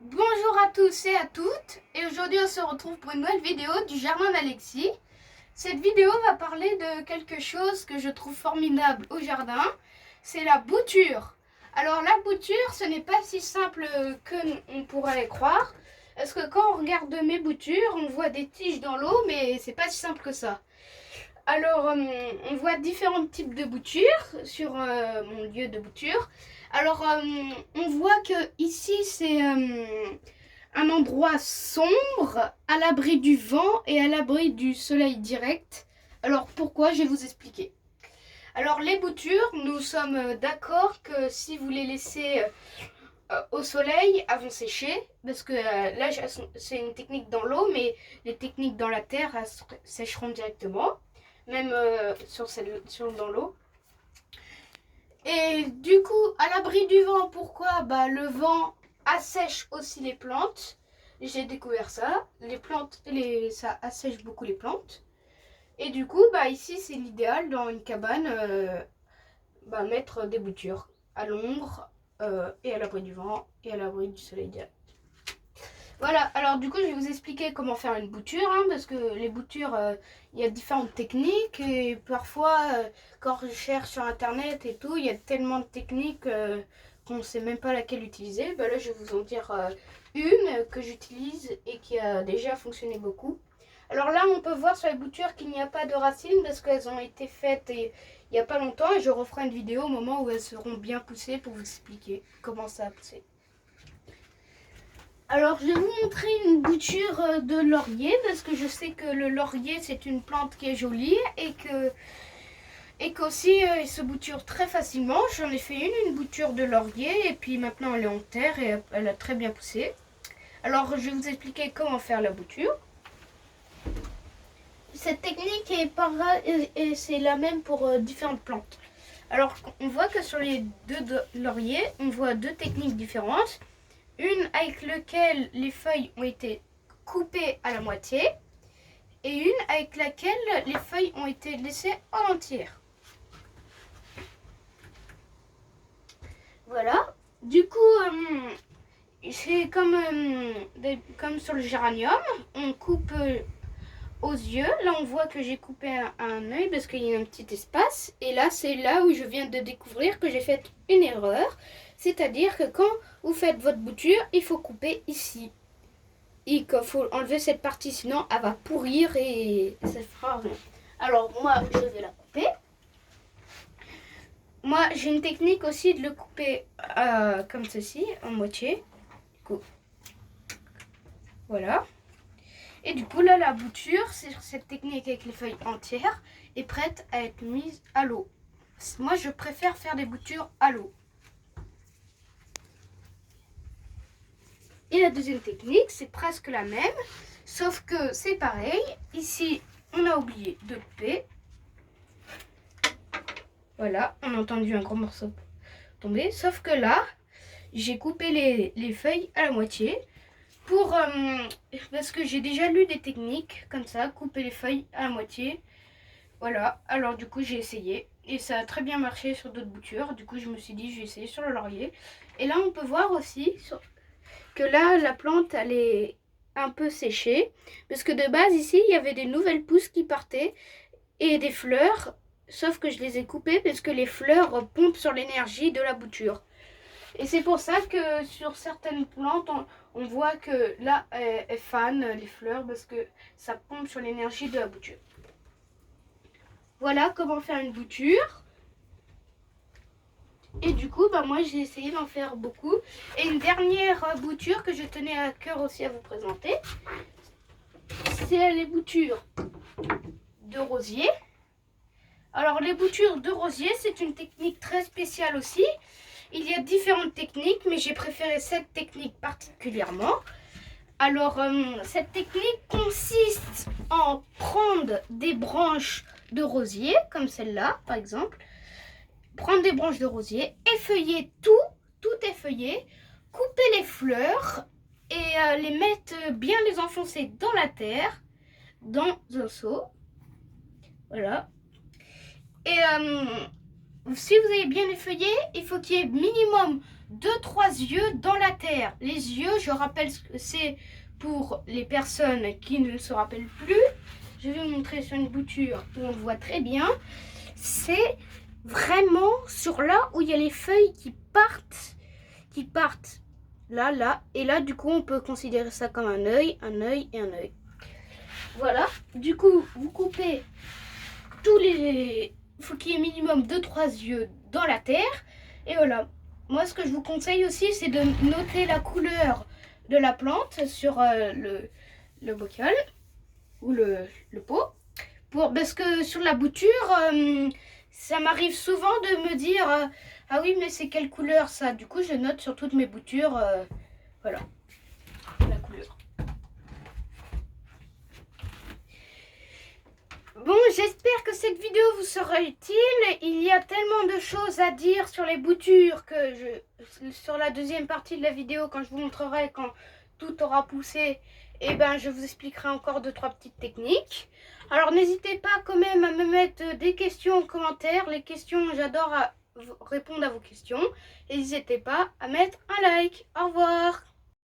Bonjour à tous et à toutes, et aujourd'hui on se retrouve pour une nouvelle vidéo du jardin d'Alexis. Cette vidéo va parler de quelque chose que je trouve formidable au jardin, c'est la bouture. Alors la bouture, ce n'est pas si simple que on pourrait croire, parce que quand on regarde mes boutures, on voit des tiges dans l'eau, mais c'est pas si simple que ça. Alors, on voit différents types de boutures sur mon lieu de bouture. Alors, on voit que ici, c'est un endroit sombre, à l'abri du vent et à l'abri du soleil direct. Alors, pourquoi? Je vais vous expliquer. Alors, les boutures, nous sommes d'accord que si vous les laissez au soleil, elles vont sécher. Parce que là, c'est une technique dans l'eau, mais les techniques dans la terre, elles sécheront directement. Même dans l'eau. Et du coup, à l'abri du vent, pourquoi? Le vent assèche aussi les plantes. J'ai découvert ça. Les plantes, ça assèche beaucoup les plantes. Et du coup, ici, c'est l'idéal dans une cabane, mettre des boutures à l'ombre et à l'abri du vent et à l'abri du soleil direct. Voilà, alors du coup, je vais vous expliquer comment faire une bouture, parce que les boutures, il y a différentes techniques et parfois, quand je cherche sur internet et tout, il y a tellement de techniques qu'on ne sait même pas laquelle utiliser. Là, je vais vous en dire une que j'utilise et qui a déjà fonctionné beaucoup. Alors là, on peut voir sur les boutures qu'il n'y a pas de racines parce qu'elles ont été faites il n'y a pas longtemps et je referai une vidéo au moment où elles seront bien poussées pour vous expliquer comment ça a poussé. Alors, je vais vous montrer une bouture de laurier parce que je sais que le laurier, c'est une plante qui est jolie et qu'aussi il se bouture très facilement. J'en ai fait une bouture de laurier et puis maintenant elle est en terre et elle a très bien poussé. Alors, je vais vous expliquer comment faire la bouture. Cette technique est pareille et c'est la même pour différentes plantes. Alors, on voit que sur les deux lauriers, on voit deux techniques différentes. Une avec laquelle les feuilles ont été coupées à la moitié et une avec laquelle les feuilles ont été laissées en entière. Voilà. Du coup, c'est comme sur le géranium, on coupe aux yeux. Là, on voit que j'ai coupé un œil parce qu'il y a un petit espace. Et là, c'est là où je viens de découvrir que j'ai fait une erreur. C'est-à-dire que quand vous faites votre bouture, il faut couper ici. Et qu'il faut enlever cette partie, sinon elle va pourrir et ça fera rien. Alors, moi, je vais la couper. Moi, j'ai une technique aussi de le couper comme ceci, en moitié. Du coup, voilà. Et du coup, là, la bouture, c'est cette technique avec les feuilles entières, est prête à être mise à l'eau. Moi, je préfère faire des boutures à l'eau. Et la deuxième technique, c'est presque la même, sauf que c'est pareil. Ici, on a oublié de couper. Voilà, on a entendu un gros morceau tomber. Sauf que là, j'ai coupé les feuilles à la moitié. Parce que j'ai déjà lu des techniques comme ça, couper les feuilles à la moitié. Voilà, alors du coup j'ai essayé et ça a très bien marché sur d'autres boutures. Du coup je me suis dit je vais essayer sur le laurier. Et là on peut voir aussi que là la plante elle est un peu séchée. Parce que de base ici il y avait des nouvelles pousses qui partaient et des fleurs. Sauf que je les ai coupées parce que les fleurs pompent sur l'énergie de la bouture. Et c'est pour ça que sur certaines plantes, on voit que là, elles fanent les fleurs parce que ça pompe sur l'énergie de la bouture. Voilà comment faire une bouture. Et du coup, moi, j'ai essayé d'en faire beaucoup. Et une dernière bouture que je tenais à cœur aussi à vous présenter, c'est les boutures de rosier. Alors, les boutures de rosier, c'est une technique très spéciale aussi. Il y a différentes techniques, mais j'ai préféré cette technique particulièrement. Alors, cette technique consiste en prendre des branches de rosier, comme celle-là, par exemple. Prendre des branches de rosier, effeuiller tout effeuiller, couper les fleurs et les mettre bien les enfoncer dans la terre, dans un seau. Voilà. Et si vous avez bien effeuillé, il faut qu'il y ait minimum 2-3 yeux dans la terre. Les yeux, je rappelle ce que c'est pour les personnes qui ne se rappellent plus. Je vais vous montrer sur une bouture où on le voit très bien. C'est vraiment sur là où il y a les feuilles qui partent là, et là du coup on peut considérer ça comme un œil et un œil. Voilà, du coup vous coupez tous les... Il faut qu'il y ait minimum 2-3 yeux dans la terre, et voilà. Moi ce que je vous conseille aussi c'est de noter la couleur de la plante sur le bocal ou le pot, parce que sur la bouture ça m'arrive souvent de me dire ah oui mais c'est quelle couleur ça, du coup je note sur toutes mes boutures voilà la couleur. Bon, j'espère que cette vidéo vous sera utile. Il y a tellement de choses à dire sur les boutures que sur la deuxième partie de la vidéo, quand je vous montrerai quand tout aura poussé, et ben je vous expliquerai encore 2-3 petites techniques. Alors n'hésitez pas quand même à me mettre des questions en commentaire. Les questions, j'adore répondre à vos questions. Et n'hésitez pas à mettre un like. Au revoir.